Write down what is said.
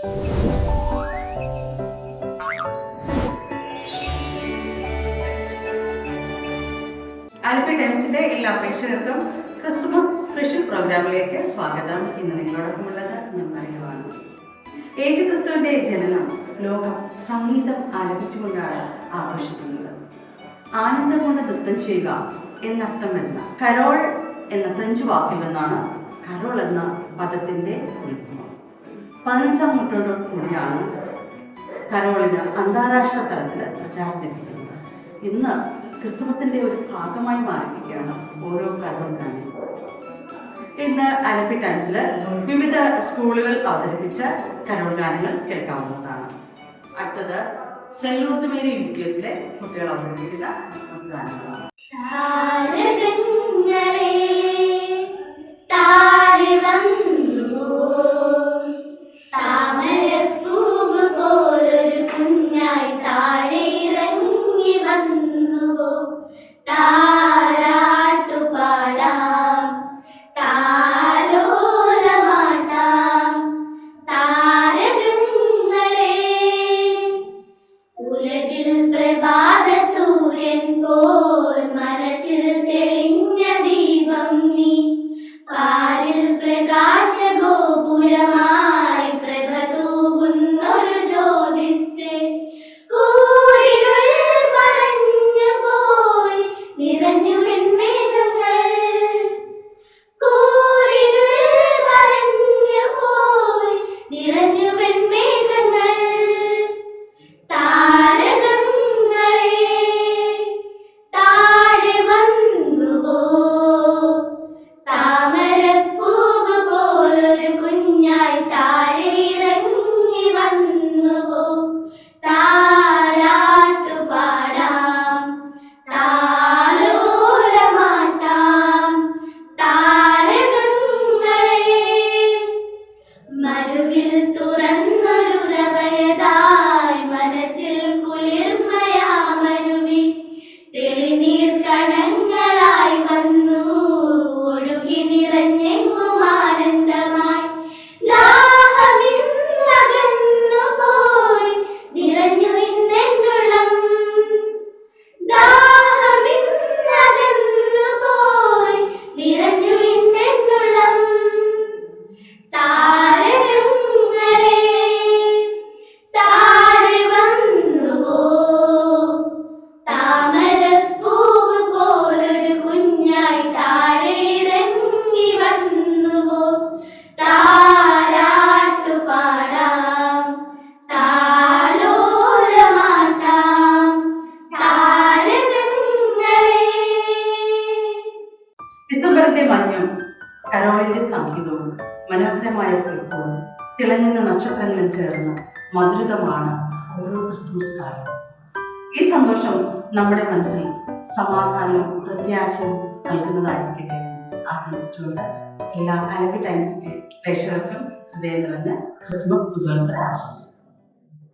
ആലപ്പി ടൈംസിന്റെ എല്ലാ പ്രേക്ഷകർക്കും Christmas special പ്രോഗ്രാമിലേക്ക് സ്വാഗതം. ഇന്ന് നിങ്ങളോടൊപ്പമുള്ളത് ഞാൻ പറയുവാണ്. യേശുക്രിസ്തുവിന്റെ ജനനം ലോകം സംഗീതം ആലപിച്ചുകൊണ്ടാണ് ആഘോഷിക്കുന്നത്. ആനന്ദം കൊണ്ട് നൃത്തം ചെയ്യുക എന്നർത്ഥം വരുന്ന കരോൾ എന്ന ഫ്രഞ്ച് വാക്കിൽ നിന്നാണ് കരോൾ എന്ന പദത്തിന്റെ ഉത്ഭവം. 15-ാം നൂറ്റാണ്ടോട് കൂടിയാണ് കരോളിന് അന്താരാഷ്ട്ര തലത്തിൽ പ്രചാരം ലഭിക്കുന്നത്. ഇന്ന് ക്രിസ്തുമത്തിന്റെ ഒരു ഭാഗമായി മാറിയിരിക്കുകയാണ് ഓരോ കരോൾ ഗാനവും. ഇന്ന് ആലപ്പി ടൈംസിൽ വിവിധ സ്കൂളുകൾ അവതരിപ്പിച്ച കരോൾ ഗാനങ്ങൾ കേൾക്കാവുന്നതാണ്. അടുത്തത് സെന്റ് ലൂർദ് മേരി യൂട്യൂസിലെ കുട്ടികൾ അവതരിപ്പിച്ച ഗാനങ്ങളാണ്. ഡിസംബറിന്റെ മഞ്ഞും കരോളിന്റെ സംഗീതവും മനോഹരമായ പുൽപ്പൂവും തിളങ്ങുന്ന നക്ഷത്രങ്ങളും ചേർന്ന് മധുരിതമാണ് ഓരോ ക്രിസ്തുമസ് കാലവും. ഈ സന്തോഷം നമ്മുടെ മനസ്സിൽ സമാധാനവും പ്രത്യാശയും നൽകുന്നതായിരിക്കട്ടെ ആഗ്രഹിച്ചുകൊണ്ട് എല്ലാ ആലപ്പി ടൈം പ്രേക്ഷകർക്കും ഹൃദയം നിറഞ്ഞ ക്രിസ്മസ് പുതുവത്സര ആശംസകൾ.